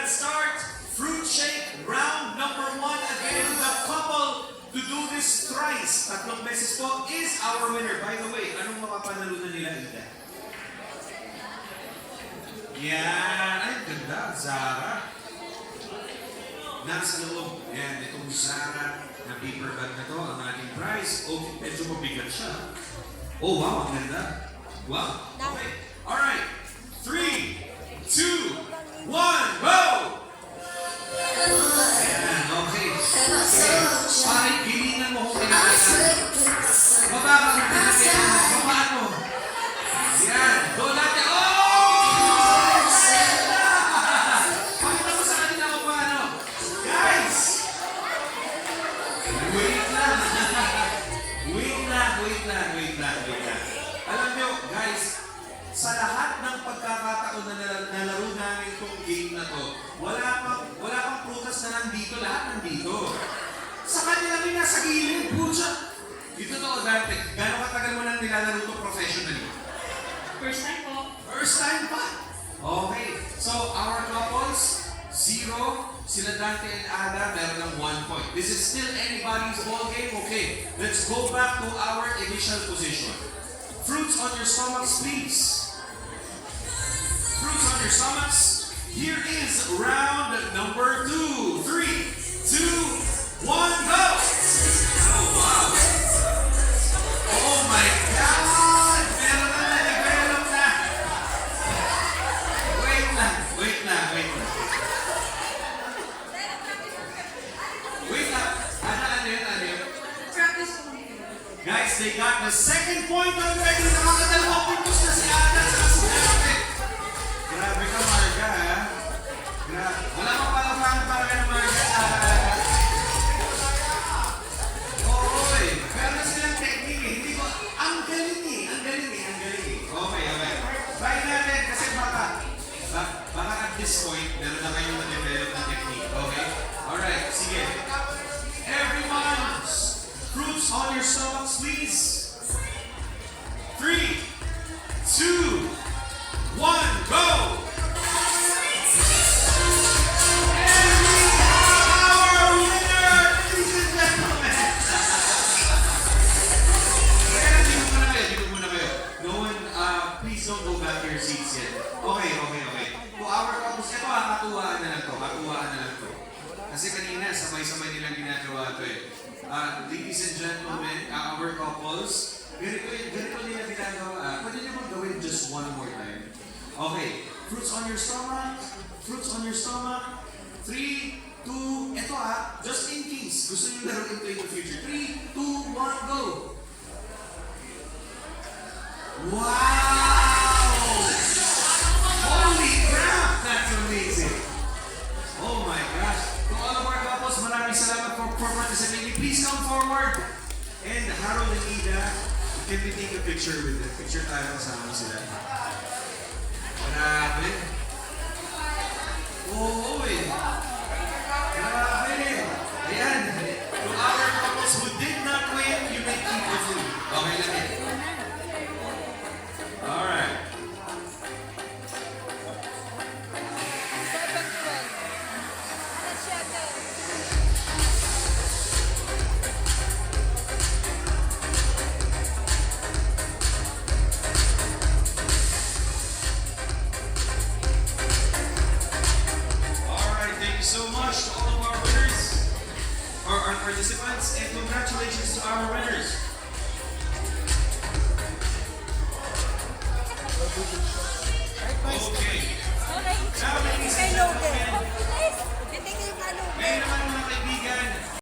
Let's start fruit shake round number 1. Again, the couple to do this thrice, tatlong beses po, is our winner. By the way, anong mapapanalunan nila, Ida? Yan. Ay, ganda. Zara. Nasa loob. Yan, itong Zara na paper bag na to, ang ating prize. Oh, medyo mabigat siya. Oh, wow, ang ganda. Wow. Okay. Alright. 3, 2, 1, go! Ayan, okay. Pare, gilingan mo kung kailangan. Baba ka kung kailangan. Baba mo. Yan. Go natin. Oh! Pakita mo sa kanila kung paano. Guys! Wait lang. Wait lang. Alam nyo, guys, sa lahat ng pagkakataon na nalaro namin itong game na to, wala pang prutas na nandito, lahat nandito. Sa kanila rin nasa gilid, pucha. Dito to, Dante, gano'ng katagal mo nang nilalaro ito professionally? First time po. First time pa? Okay. So, our couples, 0. Sila Dante and Ada, meron ng 1 point. This is still anybody's ball game. Okay, let's go back to our initial position. Fruits on your stomachs, please. Fruits on your stomachs. Here is round number 2. 3, 2, 1, go! Oh, wow. Oh my God! Meron na na-develop na. Wait lang. Wait lang. Ano yun? Practice po. Guys, they got the second point already. Nakakadalawang puntos na si Ada sa si Dante. Grabe ka, Marga, ha? Wala pa palapangan para ka ng Marga. Oo, eh. Meron silang technique, eh. Hindi ko, ang galing eh. Okay. Try natin, kasi baka at this point, meron na kayong na-develop na technique. Okay? Alright, sige. Everyone, fruits on your stomachs, please. 3, 2, 1, go! And we have our winner, ladies and gentlemen. Dito muna kayo. No one, please don't go back to your seats yet. Okay. To our couples, ito katuwaan na lang to. Kasi kanina, sabay-sabay nilang ginagawa ito eh. Ladies and gentlemen, our couples, ganito nila ginagawa. Pwede niyo bang gawin just one more time? Okay, fruits on your stomach. 3, 2, ito just in case. Gusto niyo laruin ito in the future. 3, 2, 1, go! Wow! Holy crap! That's amazing! Oh my gosh! To all of our couples, maraming salamat for participating. Please come forward. And Harold and Ida, can we take a picture with them? Picture tayo kasama sila. Grabe. Oo eh. Grabe. Ayan. To our couples who did not win, you may keep the food. Okay lang eh. Alright. So much to all of our winners, or our participants, and congratulations to our winners. Okay.